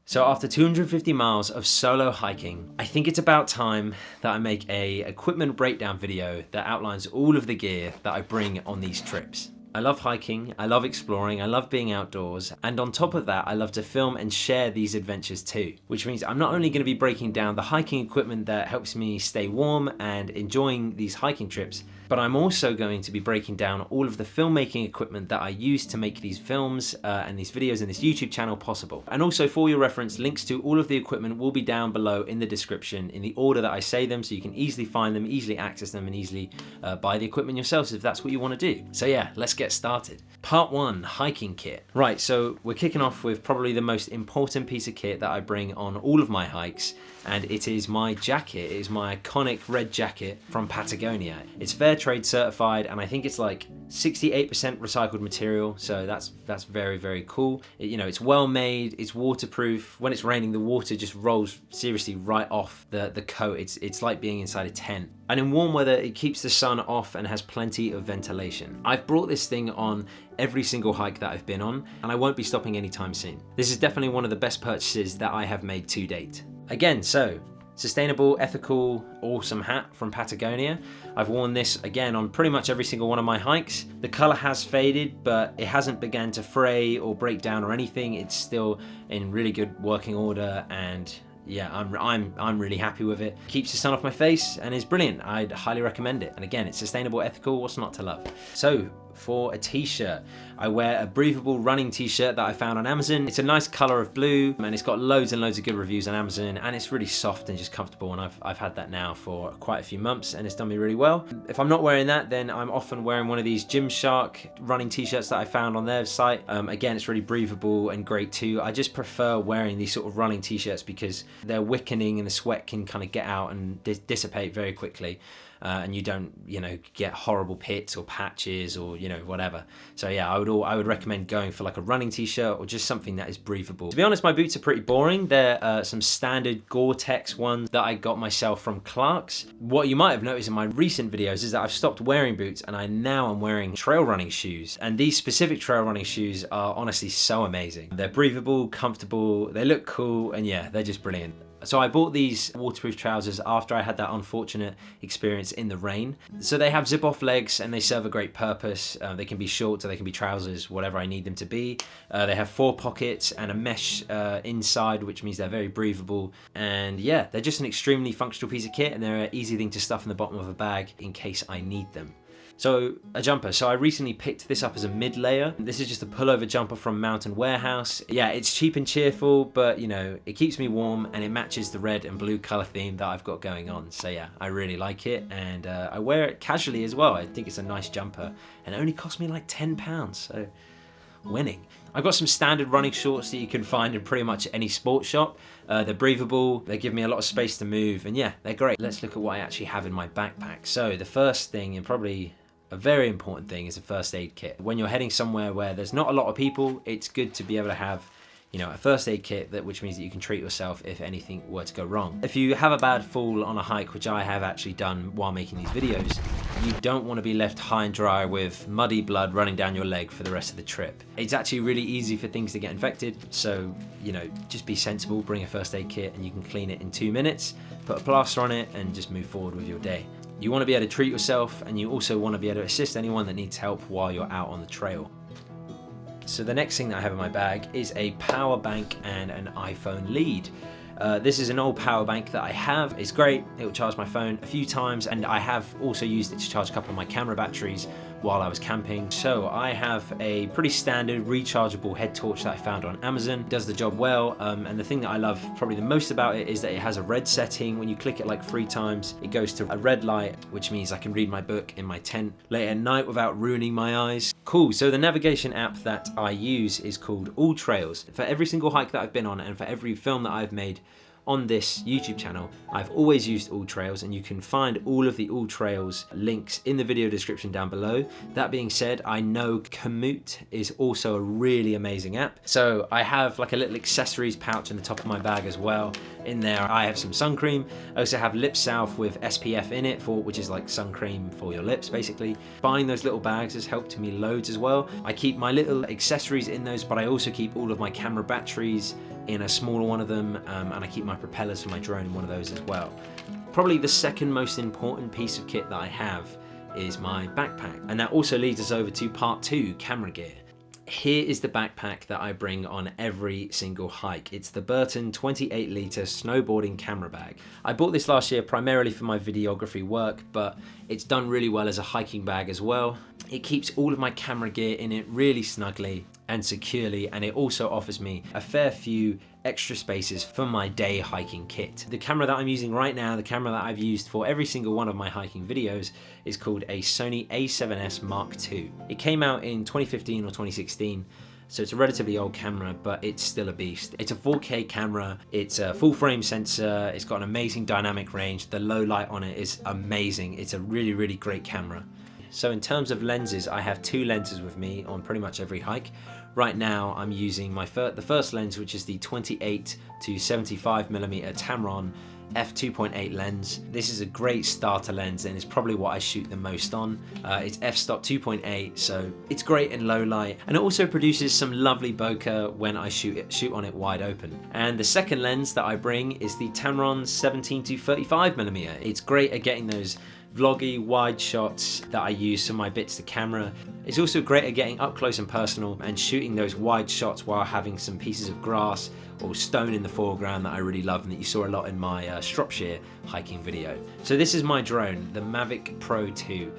So after 250 miles of solo hiking, I think it's about time that I make a equipment breakdown video that outlines all of the gear that I bring on these trips. I love hiking, I love exploring, I love being outdoors, and on top of that, I love to film and share these adventures too. Which means I'm not only going to be breaking down the hiking equipment that helps me stay warm and enjoying these hiking trips, but I'm also going to be breaking down all of the filmmaking equipment that I use to make these films and these videos and this YouTube channel possible. And also, for your reference, links to all of the equipment will be down below in the description in the order that I say them, so you can easily find them, easily access them, and easily buy the equipment yourselves if that's what you want to do. So yeah, let's get started. Part 1, hiking kit. Right, so we're kicking off with probably the most important piece of kit that I bring on all of my hikes, and it is my jacket. It is my iconic red jacket from Patagonia. It's fair trade certified, and I think it's like 68% recycled material, so that's very, very cool. It's well made, it's waterproof. When it's raining, the water just rolls seriously right off the coat. It's like being inside a tent. And in warm weather, it keeps the sun off and has plenty of ventilation. I've brought this thing on every single hike that I've been on, and I won't be stopping anytime soon. This is definitely one of the best purchases that I have made to date. Again, so sustainable, ethical, awesome hat from Patagonia. I've worn this again on pretty much every single one of my hikes. The color has faded, but it hasn't begun to fray or break down or anything. It's still in really good working order, and yeah, I'm really happy with it. Keeps the sun off my face and is brilliant. I'd highly recommend it. And again, it's sustainable, ethical, what's not to love? So for a t-shirt, I wear a breathable running t-shirt that I found on Amazon. It's a nice color of blue, and it's got loads and loads of good reviews on Amazon, and it's really soft and just comfortable, and I've had that now for quite a few months, and it's done me really well. If I'm not wearing that, then I'm often wearing one of these Gymshark running t-shirts that I found on their site. Again, it's really breathable and great too. I just prefer wearing these sort of running t-shirts because they're wickening and the sweat can kind of get out and dissipate very quickly. And you don't, get horrible pits or patches or, whatever. So yeah, I would recommend going for like a running t-shirt or just something that is breathable. To be honest, my boots are pretty boring. They're some standard Gore-Tex ones that I got myself from Clark's. What you might have noticed in my recent videos is that I've stopped wearing boots, and I'm wearing trail running shoes. And these specific trail running shoes are honestly so amazing. They're breathable, comfortable, they look cool, and yeah, they're just brilliant. So I bought these waterproof trousers after I had that unfortunate experience in the rain. So they have zip-off legs and they serve a great purpose. They can be shorts or they can be trousers, whatever I need them to be. They have 4 pockets and a mesh inside, which means they're very breathable. And yeah, they're just an extremely functional piece of kit, and they're an easy thing to stuff in the bottom of a bag in case I need them. So a jumper. So I recently picked this up as a mid-layer. This is just a pullover jumper from Mountain Warehouse. Yeah, it's cheap and cheerful, but it keeps me warm and it matches the red and blue color theme that I've got going on. So yeah, I really like it, and I wear it casually as well. I think it's a nice jumper, and it only cost me like £10, so winning. I've got some standard running shorts that you can find in pretty much any sports shop. They're breathable, they give me a lot of space to move, and yeah, they're great. Let's look at what I actually have in my backpack. So the first thing, and probably a very important thing, is a first aid kit. When you're heading somewhere where there's not a lot of people, it's good to be able to have a first aid kit, which means that you can treat yourself if anything were to go wrong. If you have a bad fall on a hike, which I have actually done while making these videos, you don't want to be left high and dry with muddy blood running down your leg for the rest of the trip. It's actually really easy for things to get infected, so just be sensible, bring a first aid kit, and you can clean it in 2 minutes, put a plaster on it, and just move forward with your day. You want to be able to treat yourself, and you also want to be able to assist anyone that needs help while you're out on the trail. So the next thing that I have in my bag is a power bank and an iPhone lead. This is an old power bank that I have. It's great, it will charge my phone a few times, and I have also used it to charge a couple of my camera batteries while I was camping. So I have a pretty standard rechargeable head torch that I found on Amazon. It does the job well, and the thing that I love probably the most about it is that it has a red setting. When you click it like 3 times, it goes to a red light, which means I can read my book in my tent late at night without ruining my eyes. Cool, so the navigation app that I use is called All Trails. For every single hike that I've been on and for every film that I've made on this YouTube channel, I've always used All Trails, and you can find all of the All Trails links in the video description down below. That being said, I know Komoot is also a really amazing app. So I have like a little accessories pouch in the top of my bag as well. In there I have some sun cream. I also have lip salve with SPF in it, which is like sun cream for your lips basically. Buying those little bags has helped me loads as well. I keep my little accessories in those, but I also keep all of my camera batteries, in a smaller one of them, and I keep my propellers for my drone in one of those as well. Probably the second most important piece of kit that I have is my backpack, and that also leads us over to part 2, camera gear. Here is the backpack that I bring on every single hike. It's the Burton 28 litre snowboarding camera bag. I bought this last year primarily for my videography work, but it's done really well as a hiking bag as well. It keeps all of my camera gear in it really snugly and securely, and it also offers me a fair few extra spaces for my day hiking kit. The camera that I'm using right now, the camera that I've used for every single one of my hiking videos, is called a Sony a7S Mark II. It came out in 2015 or 2016, so it's a relatively old camera, but it's still a beast. It's a 4K camera, it's a full frame sensor, it's got an amazing dynamic range, the low light on it is amazing. It's a really, really great camera. So in terms of lenses, I have 2 lenses with me on pretty much every hike. Right now I'm using the first lens, which is the 28 to 75mm Tamron f2.8 lens. This is a great starter lens and it's probably what I shoot the most on. It's f-stop 2.8, so it's great in low light, and it also produces some lovely bokeh when I shoot on it wide open. And the second lens that I bring is the Tamron 17 to 35mm. It's great at getting those vloggy wide shots that I use for my bits to camera. It's also great at getting up close and personal and shooting those wide shots while having some pieces of grass or stone in the foreground that I really love and that you saw a lot in my Shropshire hiking video. So this is my drone, the Mavic Pro 2.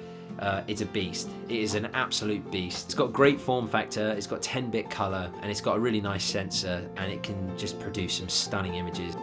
It's a beast. It is an absolute beast. It's got great form factor, it's got 10-bit color, and it's got a really nice sensor, and it can just produce some stunning images.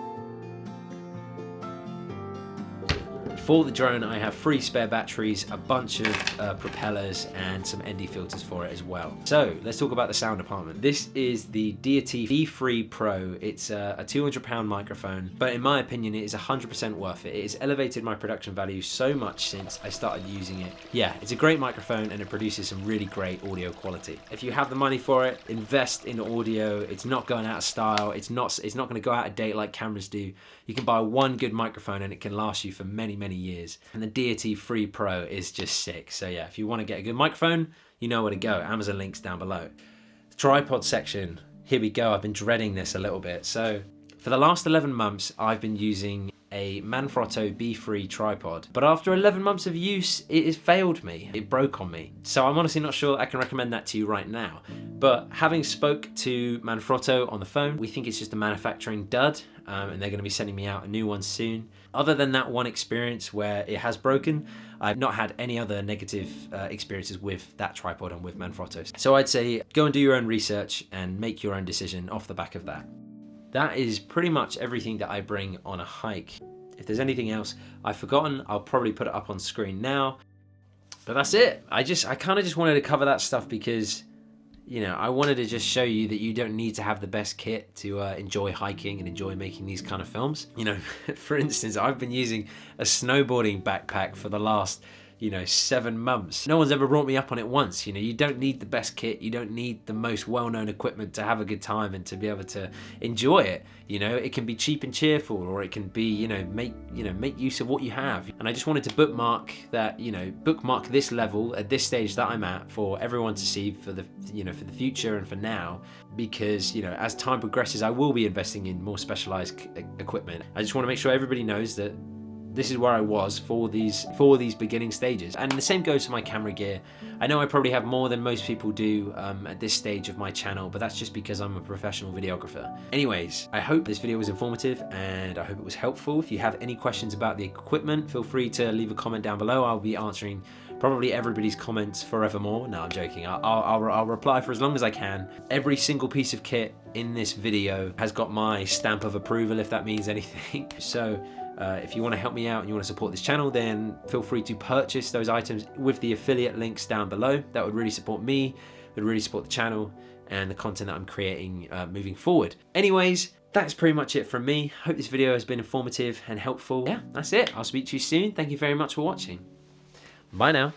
For the drone, I have 3 spare batteries, a bunch of propellers, and some ND filters for it as well. So let's talk about the sound department. This is the Deity V3 Pro. It's a £200 microphone, but in my opinion, it is 100% worth it. It has elevated my production value so much since I started using it. Yeah, it's a great microphone and it produces some really great audio quality. If you have the money for it, invest in audio. It's not going out of style. It's not going to go out of date like cameras do. You can buy one good microphone and it can last you for many, many years. And the Deity 3 Pro is just sick. So yeah, if you want to get a good microphone, you know where to go. Amazon links down below. The tripod section, here we go. I've been dreading this a little bit. So for the last 11 months, I've been using a Manfrotto B3 tripod, but after 11 months of use, it has failed me. It broke on me. So I'm honestly not sure I can recommend that to you right now. But having spoke to Manfrotto on the phone, we think it's just a manufacturing dud, and they're gonna be sending me out a new one soon. Other than that one experience where it has broken, I've not had any other negative experiences with that tripod and with Manfrotto. So I'd say go and do your own research and make your own decision off the back of that. That is pretty much everything that I bring on a hike. If there's anything else I've forgotten, I'll probably put it up on screen now. But that's it. I kind of just wanted to cover that stuff because, you know, I wanted to just show you that you don't need to have the best kit to enjoy hiking and enjoy making these kind of films. You know, for instance, I've been using a snowboarding backpack for the last, 7 months. No one's ever brought me up on it once. You don't need the best kit. You don't need the most well-known equipment to have a good time and to be able to enjoy it. It can be cheap and cheerful, or it can be, make use of what you have. And I just wanted to bookmark that, bookmark this level at this stage that I'm at for everyone to see for the, for the future and for now, because, as time progresses, I will be investing in more specialized equipment. I just want to make sure everybody knows that this is where I was for these beginning stages. And the same goes for my camera gear. I know I probably have more than most people do at this stage of my channel, but that's just because I'm a professional videographer. Anyways, I hope this video was informative and I hope it was helpful. If you have any questions about the equipment, feel free to leave a comment down below. I'll be answering probably everybody's comments forevermore. No, I'm joking. I'll reply for as long as I can. Every single piece of kit in this video has got my stamp of approval, if that means anything. So if you want to help me out and you want to support this channel, then feel free to purchase those items with the affiliate links down below. That would really support me, it would really support the channel and the content that I'm creating moving forward. Anyways, that's pretty much it from me. Hope this video has been informative and helpful. Yeah, that's it. I'll speak to you soon. Thank you very much for watching. Bye now.